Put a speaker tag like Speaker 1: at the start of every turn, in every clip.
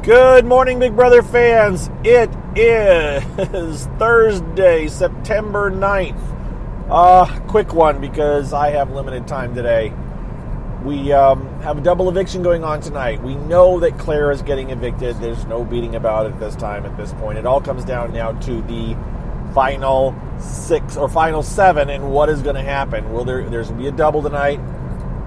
Speaker 1: Good morning, Big Brother fans. It is Thursday, September 9th. Quick one because I have limited time today. We have a double eviction going on tonight. We know that Claire is getting evicted. There's no beating about it this point. It all comes down now to the final 6 or final 7 and what is going to happen. Will there's going to be a double tonight?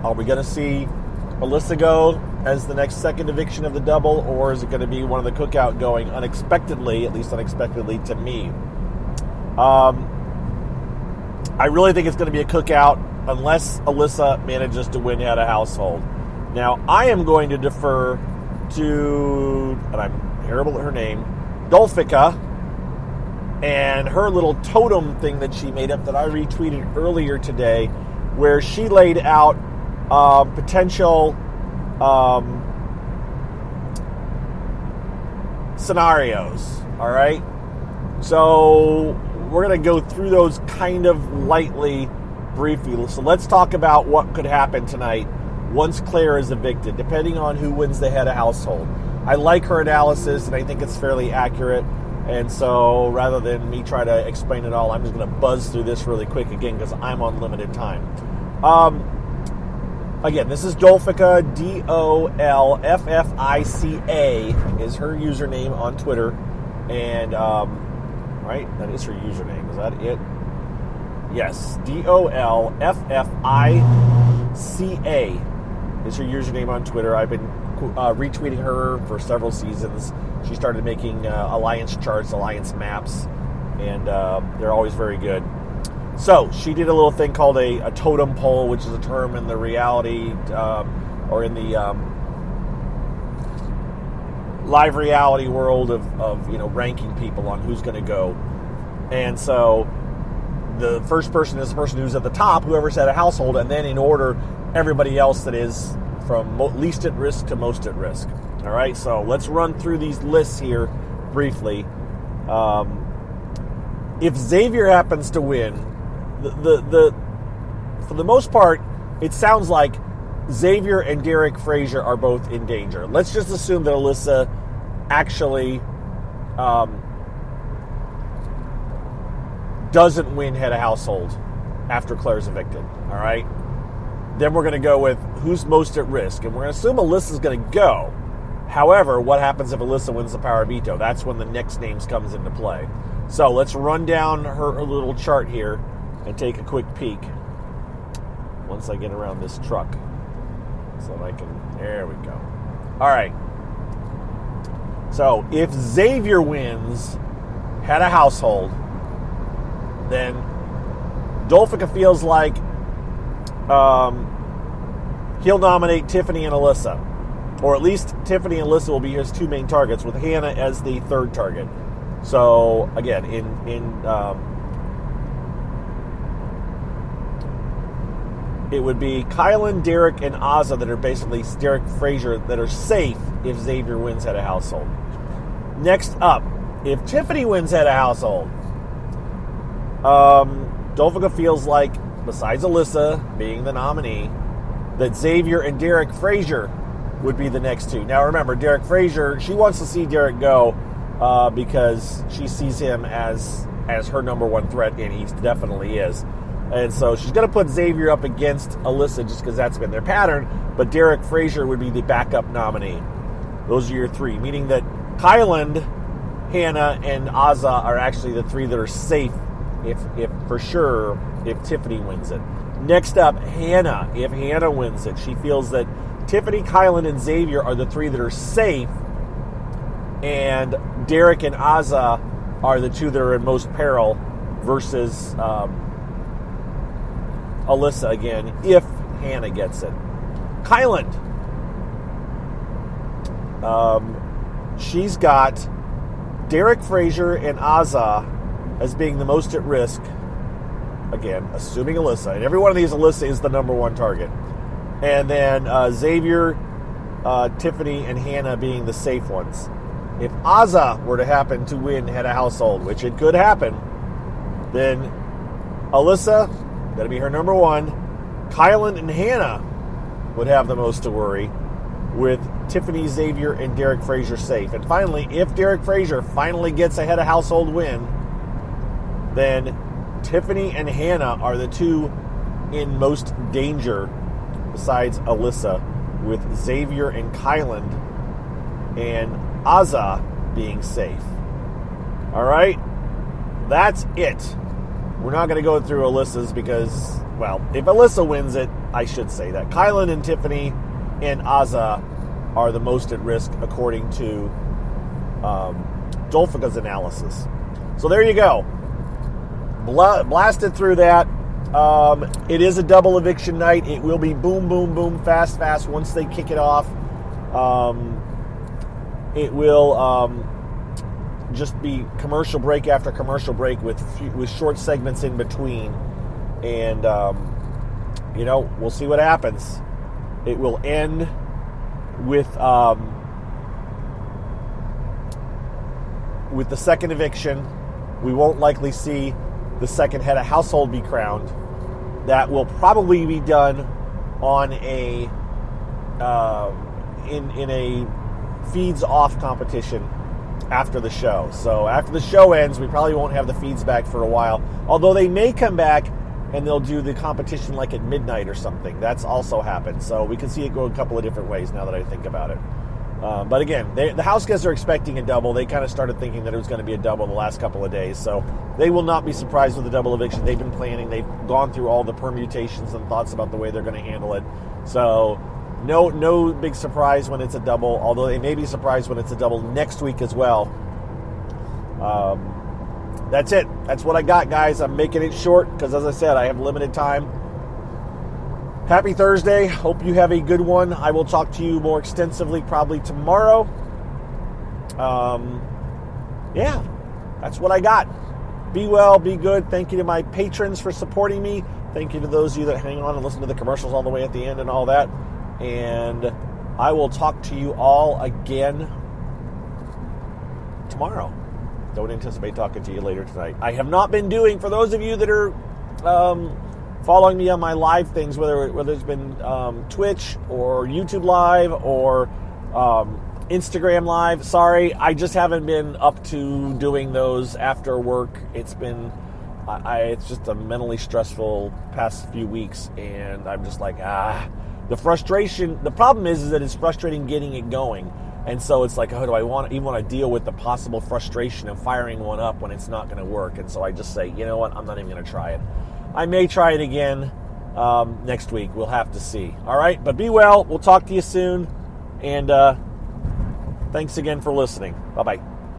Speaker 1: Are we going to see Alyssa go as the next second eviction of the double, or is it going to be one of the Cookout going unexpectedly, at least unexpectedly to me? I really think it's going to be a Cookout unless Alyssa manages to win head of household. Now, I am going to defer to, and I'm terrible at her name, Dolfica, and her little totem thing that she made up that I retweeted earlier today, where she laid out potential scenarios, all right? So we're going to go through those kind of lightly, briefly. So let's talk about what could happen tonight once Claire is evicted, depending on who wins the head of household. I like her analysis, and I think it's fairly accurate. And so rather than me try to explain it all, I'm just going to buzz through this really quick again because I'm on limited time. Again, this is Dolfica, Dolffica is her username on Twitter. And, right, that is her username. Is that it? Yes, Dolffica is her username on Twitter. I've been retweeting her for several seasons. She started making alliance charts, alliance maps, and they're always very good. So she did a little thing called a totem pole, which is a term in the reality or in the live reality world of ranking people on who's going to go. And so the first person is the person who's at the top, whoever's at a household, and then in order, everybody else that is from least at risk to most at risk. All right, so let's run through these lists here briefly. If Xavier happens to win, the for the most part, it sounds like Xavier and Derek Frazier are both in danger. Let's just assume that Alyssa actually doesn't win head of household after Claire's evicted. All right, then we're going to go with who's most at risk, and we're going to assume Alyssa's going to go. However, what happens if Alyssa wins the power veto? That's when the next names comes into play. So let's run down her little chart here and take a quick peek once I get around this truck so that I can, there we go. All right. So if Xavier wins head of household, then Dolfica feels like he'll nominate Tiffany and Alyssa. Or at least Tiffany and Alyssa will be his two main targets, with Hannah as the third target. So again, it would be Kylan, Derek, and Azah that are basically Derek Frazier that are safe if Xavier wins head of household. Next up, if Tiffany wins head of household, Dolfica feels like, besides Alyssa being the nominee, that Xavier and Derek Frazier would be the next two. Now remember, Derek Frazier, she wants to see Derek go because she sees him as her number one threat, and he definitely is. And so she's going to put Xavier up against Alyssa just because that's been their pattern, but Derek Frazier would be the backup nominee. Those are your three, meaning that Kylan, Hannah, and Azah are actually the three that are safe if for sure if Tiffany wins it. Next up, Hannah. If Hannah wins it, she feels that Tiffany, Kylan, and Xavier are the three that are safe, and Derek and Azah are the two that are in most peril versus Alyssa again, if Hannah gets it. Kylan. She's got Derek Frazier and Azah as being the most at risk. Again, assuming Alyssa. And every one of these, Alyssa is the number one target. And then Xavier, Tiffany, and Hannah being the safe ones. If Azah were to happen to win head of household, which it could happen, then Alyssa, that'd be her number one. Kylan and Hannah would have the most to worry. with Tiffany, Xavier, and Derek Frazier safe. And finally, if Derek Frazier finally gets ahead of household win, then Tiffany and Hannah are the two in most danger besides Alyssa, with Xavier and Kyland and Azza being safe. All right? That's it. We're not going to go through Alyssa's because, well, if Alyssa wins it, I should say that. Kyland and Tiffany and Azza are the most at risk according to Dolfica's analysis. So there you go. Blasted through that. It is a double eviction night. It will be boom, boom, boom, fast, fast once they kick it off. It will just be commercial break after commercial break with short segments in between. And, we'll see what happens. It will end with the second eviction. We won't likely see the second head of household be crowned. That will probably be done on a in a feeds off competition after the show. So after the show ends, we probably won't have the feeds back for a while. Although they may come back and they'll do the competition like at midnight or something. That's also happened. So we can see it go a couple of different ways now that I think about it. But again, the house guests are expecting a double. They kind of started thinking that it was going to be a double the last couple of days. So they will not be surprised with the double eviction. They've been planning. They've gone through all the permutations and thoughts about the way they're going to handle it. So no big surprise when it's a double, although they may be surprised when it's a double next week as well. That's it. That's what I got, guys. I'm making it short because, as I said, I have limited time. Happy Thursday. Hope you have a good one. I will talk to you more extensively probably tomorrow. Yeah, that's what I got. Be well, be good. Thank you to my patrons for supporting me. Thank you to those of you that hang on and listen to the commercials all the way at the end and all that. And I will talk to you all again tomorrow. Don't anticipate talking to you later tonight. I have not been doing, for those of you that are following me on my live things, whether it's been Twitch or YouTube Live or Instagram Live. Sorry, I just haven't been up to doing those after work. It's been, it's just a mentally stressful past few weeks, and I'm just like, the frustration. The problem is that it's frustrating getting it going, and so it's like, oh, do I even want to deal with the possible frustration of firing one up when it's not going to work? And so I just say, you know what, I'm not even going to try it. I may try it again next week. We'll have to see. All right, but be well. We'll talk to you soon. And thanks again for listening. Bye-bye.